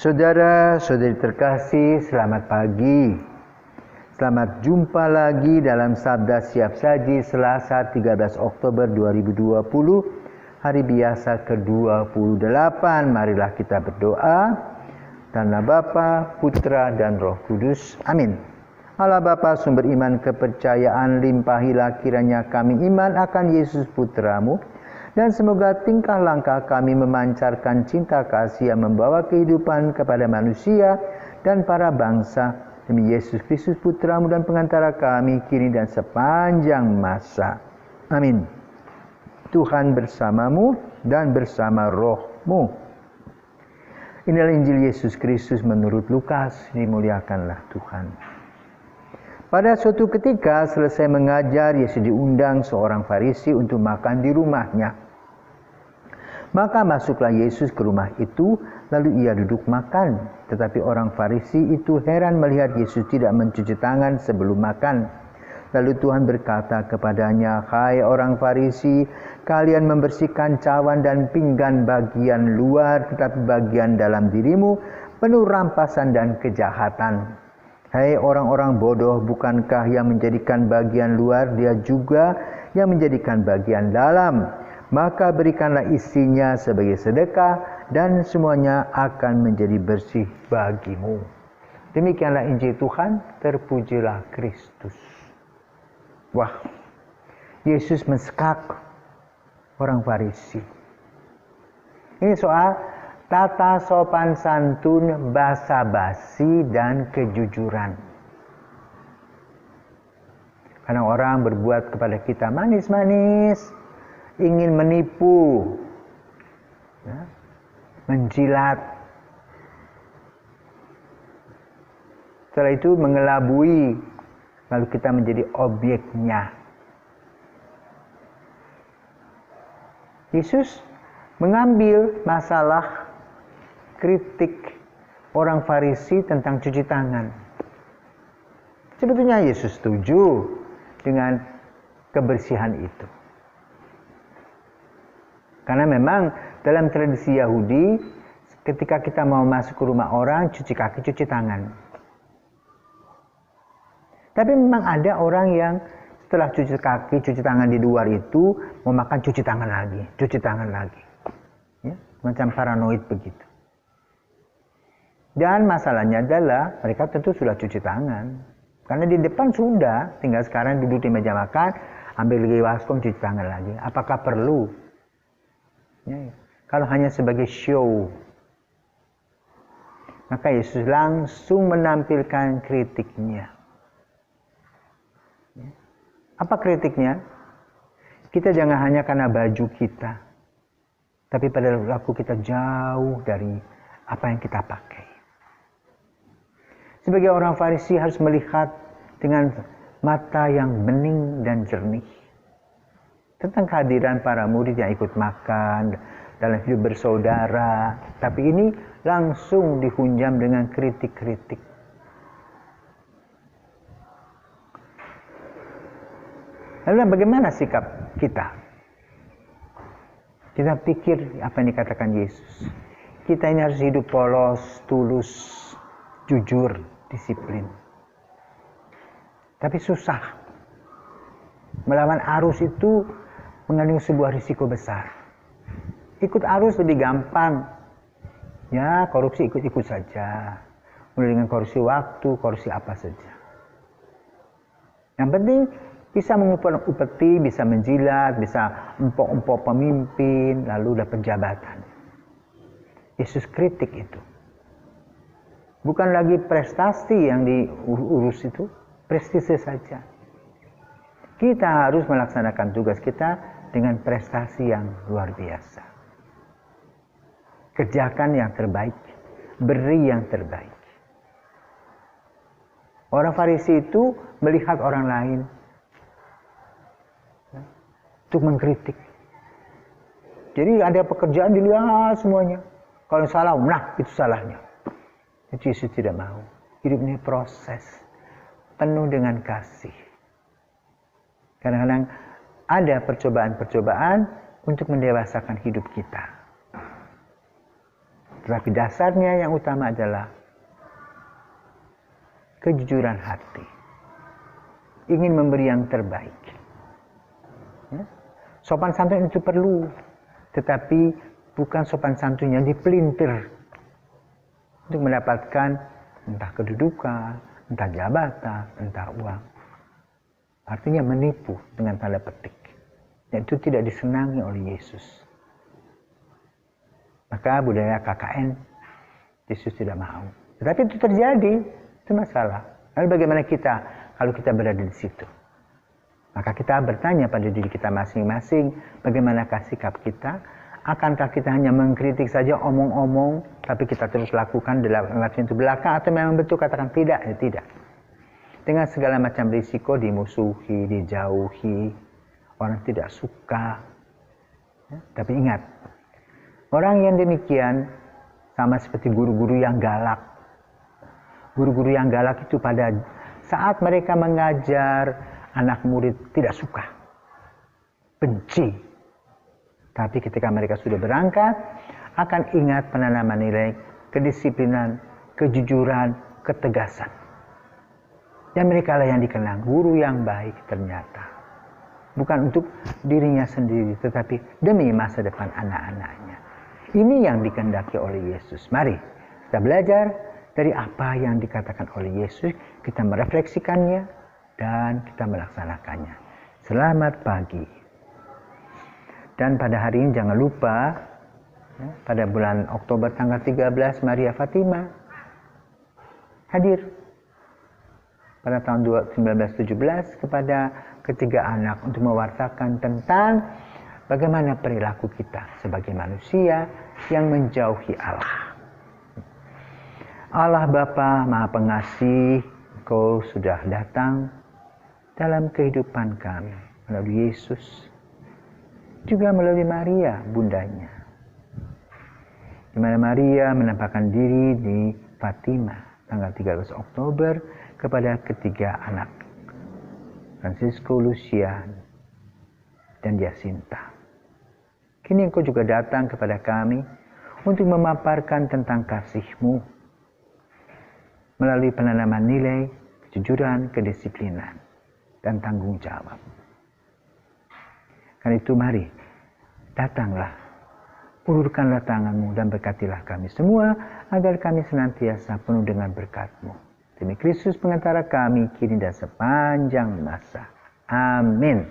Saudara-saudari terkasih, selamat pagi. Selamat jumpa lagi dalam Sabda Siap Saji Selasa 13 Oktober 2020, hari biasa ke-28. Marilah kita berdoa. Dalam nama Bapa, Putra, dan Roh Kudus. Amin. Allah Bapa, sumber iman kepercayaan, limpahilah kiranya kami iman akan Yesus Putramu, dan semoga tingkah langkah kami memancarkan cinta kasih yang membawa kehidupan kepada manusia dan para bangsa. Demi Yesus Kristus Putramu dan pengantara kami kini dan sepanjang masa. Amin. Tuhan bersamamu dan bersama rohmu. Inilah Injil Yesus Kristus menurut Lukas. Dimuliakanlah Tuhan. Pada suatu ketika selesai mengajar, Yesus diundang seorang Farisi untuk makan di rumahnya. Maka masuklah Yesus ke rumah itu, lalu ia duduk makan. Tetapi orang Farisi itu heran melihat Yesus tidak mencuci tangan sebelum makan. Lalu Tuhan berkata kepadanya, "Hai orang Farisi, kalian membersihkan cawan dan pinggan bagian luar, tetapi bagian dalam dirimu penuh rampasan dan kejahatan. Hai orang-orang bodoh, bukankah yang menjadikan bagian luar, dia juga yang menjadikan bagian dalam? Maka berikanlah isinya sebagai sedekah, dan semuanya akan menjadi bersih bagimu." Demikianlah Injil Tuhan, terpujilah Kristus. Wah, Yesus mensekak orang Farisi. Ini soal tata sopan santun, basa-basi, dan kejujuran. Kadang orang berbuat kepada kita manis-manis, ingin menipu, menjilat. Setelah itu mengelabui, lalu kita menjadi objeknya. Yesus mengambil masalah kritik orang Farisi tentang cuci tangan. Sebetulnya Yesus setuju dengan kebersihan itu. Karena memang dalam tradisi Yahudi, ketika kita mau masuk ke rumah orang, cuci kaki, cuci tangan. Tapi memang ada orang yang setelah cuci kaki, cuci tangan di luar itu, mau makan cuci tangan lagi, cuci tangan lagi. Ya, macam paranoid begitu. Dan masalahnya adalah mereka tentu sudah cuci tangan. Karena di depan sudah, tinggal sekarang duduk di meja makan, ambil lagi waskom, cuci tangan lagi. Apakah perlu? Ya. Kalau hanya sebagai show, maka Yesus langsung menampilkan kritiknya. Ya. Apa kritiknya? Kita jangan hanya karena baju kita, tapi pada waktu kita jauh dari apa yang kita pakai. Sebagai orang Farisi harus melihat dengan mata yang bening dan jernih tentang kehadiran para murid yang ikut makan dalam hidup bersaudara. Tapi ini langsung dihunjam dengan kritik-kritik. Lalu bagaimana sikap kita? Kita pikir apa yang dikatakan Yesus. Kita ini harus hidup polos, tulus, jujur, disiplin. Tapi susah. Melawan arus itu mengandung sebuah risiko besar. Ikut arus lebih gampang. Ya, korupsi ikut-ikut saja. Mulai dengan korupsi waktu, korupsi apa saja. Yang penting bisa mengupeti, bisa menjilat, bisa empok-empok pemimpin, lalu dapat jabatan. Yesus kritik itu. Bukan lagi prestasi yang diurus itu, prestise saja. Kita harus melaksanakan tugas kita dengan prestasi yang luar biasa. Kerjakan yang terbaik, beri yang terbaik. Orang Farisi itu melihat orang lain untuk mengkritik. Jadi ada pekerjaan dilihat semuanya. Kalau salah, nah itu salahnya. Yesus tidak mau. Hidup ini proses penuh dengan kasih. Kadang-kadang ada percobaan-percobaan untuk mendewasakan hidup kita. Tetapi dasarnya yang utama adalah kejujuran hati. Ingin memberi yang terbaik. Ya? Sopan santun itu perlu, tetapi bukan sopan santun yang dipelintir untuk mendapatkan entah kedudukan, entah jabatan, entah uang. Artinya menipu dengan tanda petik. Dan itu tidak disenangi oleh Yesus. Maka budaya KKN Yesus tidak mau. Tetapi itu terjadi, itu masalah. Lalu bagaimana kita kalau kita berada di situ? Maka kita bertanya pada diri kita masing-masing, bagaimanakah sikap kita? Akankah kita hanya mengkritik saja, omong-omong, tapi kita terus lakukan dalam pintu belakang, atau memang betul katakan tidak? Ya, tidak. Dengan segala macam risiko, dimusuhi, dijauhi, orang tidak suka. Ya, tapi ingat, orang yang demikian sama seperti guru-guru yang galak. Guru-guru yang galak itu pada saat mereka mengajar, anak murid tidak suka, benci. Tapi ketika mereka sudah berangkat, akan ingat penanaman nilai, kedisiplinan, kejujuran, ketegasan. Dan mereka lah yang dikenang guru yang baik ternyata. Bukan untuk dirinya sendiri, tetapi demi masa depan anak-anaknya. Ini yang dikehendaki oleh Yesus. Mari kita belajar dari apa yang dikatakan oleh Yesus, kita merefleksikannya, dan kita melaksanakannya. Selamat pagi. Dan pada hari ini jangan lupa, ya, pada bulan Oktober tanggal 13, Maria Fatima hadir pada tahun 1917 kepada ketiga anak untuk mewartakan tentang bagaimana perilaku kita sebagai manusia yang menjauhi Allah. Allah Bapa Maha Pengasih, Engkau sudah datang dalam kehidupan kami melalui Yesus, juga melalui Maria bundanya, di mana Maria menampakkan diri di Fatima tanggal 13 Oktober kepada ketiga anak, Francisco, Lucia, dan Jacinta. Kini Engkau juga datang kepada kami untuk memaparkan tentang kasih-Mu melalui penanaman nilai, kejujuran, kedisiplinan, dan tanggung jawab. Karena itu mari, datanglah, ulurkanlah tangan-Mu dan berkatilah kami semua, agar kami senantiasa penuh dengan berkat-Mu. Demi Kristus pengantara kami, kini dan sepanjang masa. Amin.